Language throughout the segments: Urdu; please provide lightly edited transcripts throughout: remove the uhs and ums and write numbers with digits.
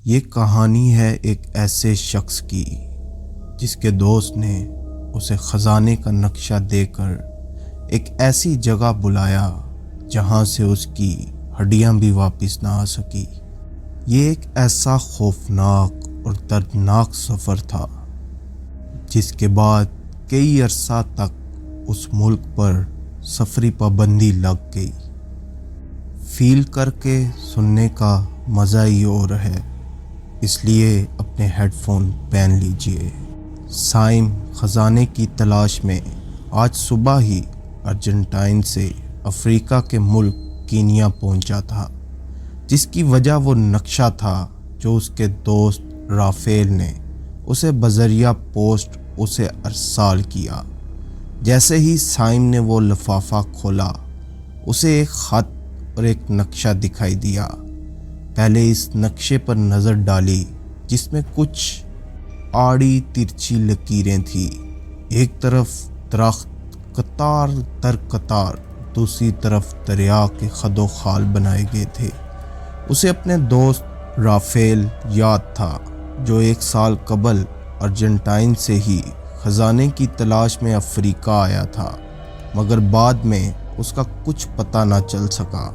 یہ کہانی ہے ایک ایسے شخص کی جس کے دوست نے اسے خزانے کا نقشہ دے کر ایک ایسی جگہ بلایا جہاں سے اس کی ہڈیاں بھی واپس نہ آ سکی۔ یہ ایک ایسا خوفناک اور دردناک سفر تھا جس کے بعد کئی عرصہ تک اس ملک پر سفری پابندی لگ گئی۔ فیل کر کے سننے کا مزہ ہی اور ہے، اس لیے اپنے ہیڈ فون پہن لیجئے۔ سائم خزانے کی تلاش میں آج صبح ہی ارجنٹائن سے افریقہ کے ملک کینیا پہنچا تھا، جس کی وجہ وہ نقشہ تھا جو اس کے دوست رافیل نے اسے بذریعہ پوسٹ اسے ارسال کیا۔ جیسے ہی سائم نے وہ لفافہ کھولا، اسے ایک خط اور ایک نقشہ دکھائی دیا۔ پہلے اس نقشے پر نظر ڈالی جس میں کچھ آڑی ترچھی لکیریں تھیں۔ ایک طرف درخت قطار در قطار، دوسری طرف دریا کے خد و خال بنائے گئے تھے۔ اسے اپنے دوست رافیل یاد تھا جو 1 سال قبل ارجنٹائن سے ہی خزانے کی تلاش میں افریقہ آیا تھا، مگر بعد میں اس کا کچھ پتہ نہ چل سکا۔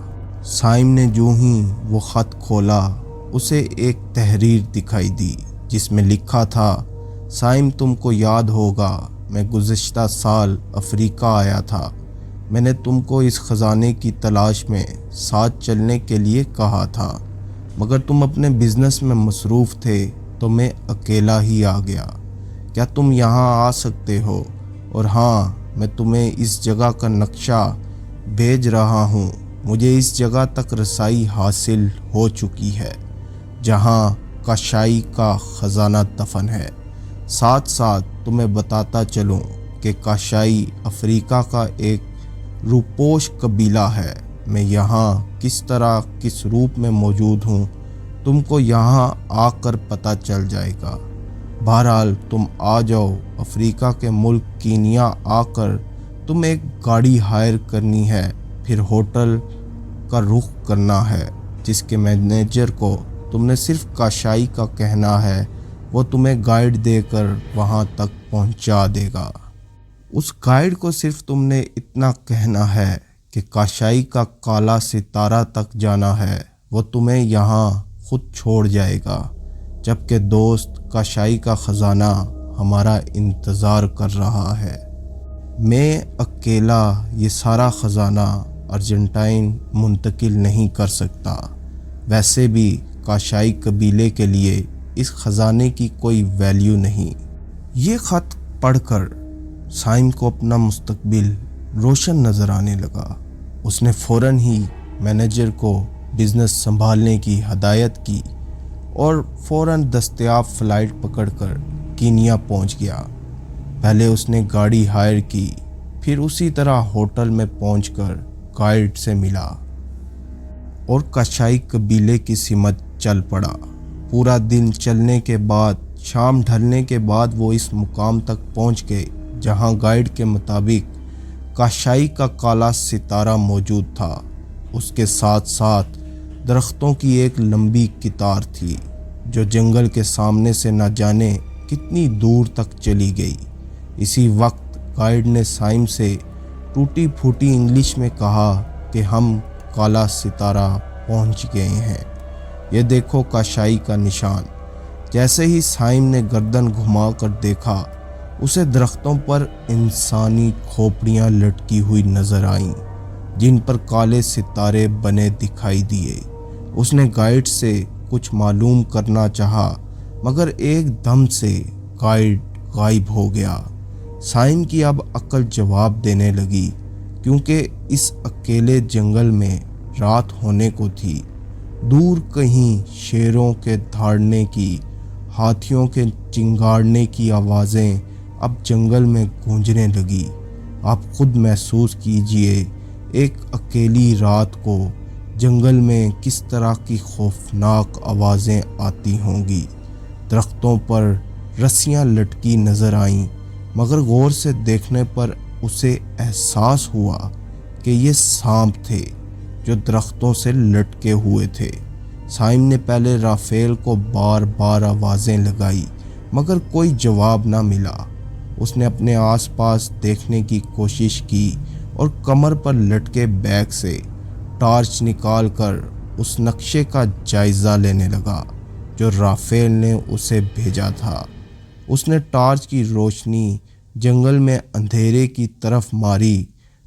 سائم نے جو ہی وہ خط کھولا، اسے ایک تحریر دکھائی دی جس میں لکھا تھا: سائم، تم کو یاد ہوگا میں گزشتہ سال افریقہ آیا تھا۔ میں نے تم کو اس خزانے کی تلاش میں ساتھ چلنے کے لیے کہا تھا، مگر تم اپنے بزنس میں مصروف تھے تو میں اکیلا ہی آ گیا۔ کیا تم یہاں آ سکتے ہو؟ اور ہاں، میں تمہیں اس جگہ کا نقشہ بھیج رہا ہوں۔ مجھے اس جگہ تک رسائی حاصل ہو چکی ہے جہاں کاشائی کا خزانہ دفن ہے۔ ساتھ ساتھ تمہیں بتاتا چلوں کہ کاشائی افریقہ کا ایک روپوش قبیلہ ہے۔ میں یہاں کس طرح کس روپ میں موجود ہوں، تم کو یہاں آ کر پتہ چل جائے گا۔ بہرحال تم آ جاؤ۔ افریقہ کے ملک کینیا آ کر تم ایک گاڑی ہائر کرنی ہے، پھر ہوٹل کا رخ کرنا ہے جس کے مینیجر کو تم نے صرف کاشائی کا کہنا ہے، وہ تمہیں گائیڈ دے کر وہاں تک پہنچا دے گا۔ اس گائیڈ کو صرف تم نے اتنا کہنا ہے کہ کاشائی کا کالا ستارہ تک جانا ہے، وہ تمہیں یہاں خود چھوڑ جائے گا، جبکہ دوست کاشائی کا خزانہ ہمارا انتظار کر رہا ہے۔ میں اکیلا یہ سارا خزانہ ارجنٹائن منتقل نہیں کر سکتا۔ ویسے بھی کاشائی قبیلے کے لیے اس خزانے کی کوئی ویلیو نہیں۔ یہ خط پڑھ کر سائم کو اپنا مستقبل روشن نظر آنے لگا۔ اس نے فوراً ہی مینیجر کو بزنس سنبھالنے کی ہدایت کی اور فوراً دستیاب فلائٹ پکڑ کر کینیا پہنچ گیا۔ پہلے اس نے گاڑی ہائر کی، پھر اسی طرح ہوٹل میں پہنچ کر گائیڈ سے ملا اور کاشائی قبیلے کی سمت چل پڑا۔ پورا دن چلنے کے بعد شام ڈھلنے کے بعد وہ اس مقام تک پہنچ گئے جہاں گائیڈ کے مطابق کاشائی کا کالا ستارہ موجود تھا۔ اس کے ساتھ ساتھ درختوں کی ایک لمبی قطار تھی جو جنگل کے سامنے سے نہ جانے کتنی دور تک چلی گئی۔ اسی وقت گائیڈ نے سائم سے ٹوٹی پھوٹی انگلش میں کہا کہ ہم کالا ستارہ پہنچ گئے ہیں، یہ دیکھو کاشائی کا نشان۔ جیسے ہی سائم نے گردن گھما کر دیکھا، اسے درختوں پر انسانی کھوپڑیاں لٹکی ہوئی نظر آئیں جن پر کالے ستارے بنے دکھائی دیے۔ اس نے گائیڈ سے کچھ معلوم کرنا چاہا، مگر ایک دم سے گائیڈ غائب ہو گیا۔ سائم کی اب عقل جواب دینے لگی، کیونکہ اس اکیلے جنگل میں رات ہونے کو تھی۔ دور کہیں شیروں کے دھاڑنے کی، ہاتھیوں کے چنگاڑنے کی آوازیں اب جنگل میں گونجنے لگی۔ آپ خود محسوس کیجئے ایک اکیلی رات کو جنگل میں کس طرح کی خوفناک آوازیں آتی ہوں گی۔ درختوں پر رسیاں لٹکی نظر آئیں، مگر غور سے دیکھنے پر اسے احساس ہوا کہ یہ سانپ تھے جو درختوں سے لٹکے ہوئے تھے۔ سائم نے پہلے رافیل کو بار بار آوازیں لگائی مگر کوئی جواب نہ ملا۔ اس نے اپنے آس پاس دیکھنے کی کوشش کی اور کمر پر لٹکے بیگ سے ٹارچ نکال کر اس نقشے کا جائزہ لینے لگا جو رافیل نے اسے بھیجا تھا۔ اس نے ٹارچ کی روشنی جنگل میں اندھیرے کی طرف ماری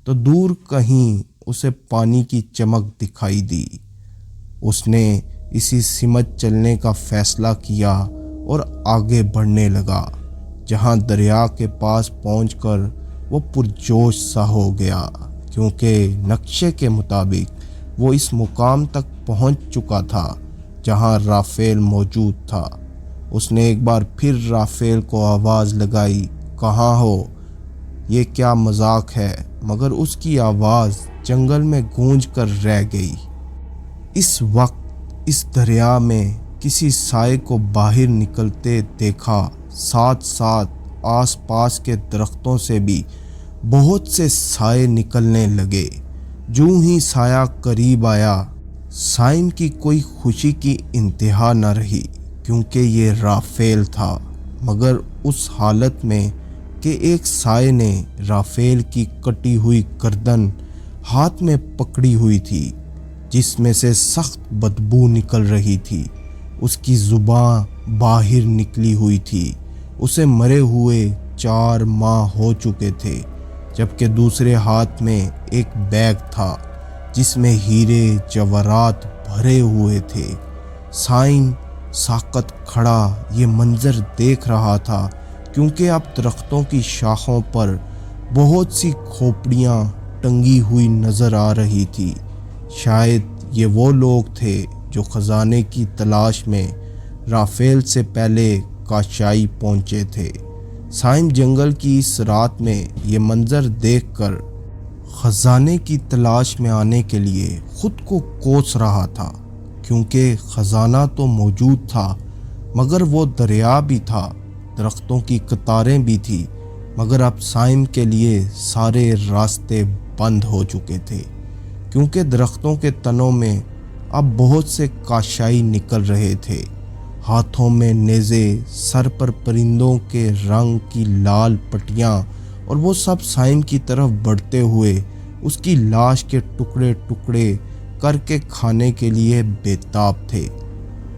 تو دور کہیں اسے پانی کی چمک دکھائی دی۔ اس نے اسی سمت چلنے کا فیصلہ کیا اور آگے بڑھنے لگا۔ جہاں دریا کے پاس پہنچ کر وہ پرجوش سا ہو گیا کیونکہ نقشے کے مطابق وہ اس مقام تک پہنچ چکا تھا جہاں رافیل موجود تھا۔ اس نے ایک بار پھر رافیل کو آواز لگائی، کہاں ہو؟ یہ کیا مذاق ہے؟ مگر اس کی آواز جنگل میں گونج کر رہ گئی۔ اس وقت اس دریا میں کسی سائے کو باہر نکلتے دیکھا، ساتھ ساتھ آس پاس کے درختوں سے بھی بہت سے سائے نکلنے لگے۔ جوں ہی سایہ قریب آیا، سائم کی کوئی خوشی کی انتہا نہ رہی کیونکہ یہ رافیل تھا، مگر اس حالت میں کہ ایک سائے نے رافیل کی کٹی ہوئی گردن ہاتھ میں پکڑی ہوئی تھی جس میں سے سخت بدبو نکل رہی تھی۔ اس کی زبان باہر نکلی ہوئی تھی۔ اسے مرے ہوئے 4 ماہ ہو چکے تھے، جبکہ دوسرے ہاتھ میں ایک بیگ تھا جس میں ہیرے جواہرات بھرے ہوئے تھے۔ سائم ساکت کھڑا یہ منظر دیکھ رہا تھا کیونکہ اب درختوں کی شاخوں پر بہت سی کھوپڑیاں ٹنگی ہوئی نظر آ رہی تھی۔ شاید یہ وہ لوگ تھے جو خزانے کی تلاش میں رافیل سے پہلے کاشائی پہنچے تھے۔ سائم جنگل کی اس رات میں یہ منظر دیکھ کر خزانے کی تلاش میں آنے کے لیے خود کو کوس رہا تھا کیونکہ خزانہ تو موجود تھا مگر وہ دریا بھی تھا، درختوں کی قطاریں بھی تھی، مگر اب سائم کے لیے سارے راستے بند ہو چکے تھے کیونکہ درختوں کے تنوں میں اب بہت سے کاشائی نکل رہے تھے، ہاتھوں میں نیزے، سر پر پرندوں کے رنگ کی لال پٹیاں، اور وہ سب سائم کی طرف بڑھتے ہوئے اس کی لاش کے ٹکڑے ٹکڑے کر کے کھانے کے لیے بےتاب تھے۔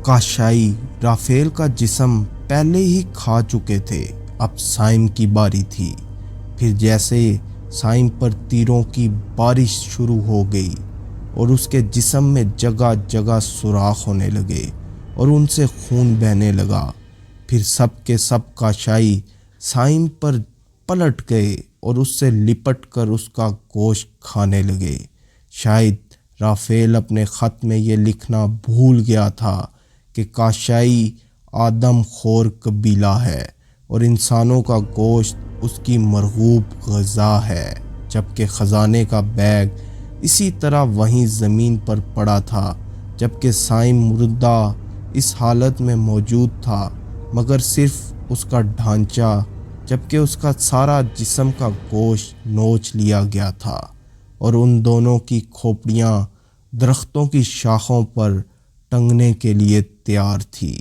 کاشائی رافیل کا جسم پہلے ہی کھا چکے تھے، اب سائم کی باری تھی۔ پھر جیسے سائم پر تیروں کی بارش شروع ہو گئی اور اس کے جسم میں جگہ جگہ سوراخ ہونے لگے اور ان سے خون بہنے لگا۔ پھر سب کے سب کاشائی سائم پر پلٹ گئے اور اس سے لپٹ کر اس کا گوشت کھانے لگے۔ شاید رافیل اپنے خط میں یہ لکھنا بھول گیا تھا کہ کاشائی آدم خور قبیلہ ہے اور انسانوں کا گوشت اس کی مرغوب غذا ہے، جبکہ خزانے کا بیگ اسی طرح وہیں زمین پر پڑا تھا، جبکہ سائم مردہ اس حالت میں موجود تھا مگر صرف اس کا ڈھانچہ، جبکہ اس کا سارا جسم کا گوشت نوچ لیا گیا تھا اور ان دونوں کی کھوپڑیاں درختوں کی شاخوں پر ٹنگنے کے لیے تیار تھی۔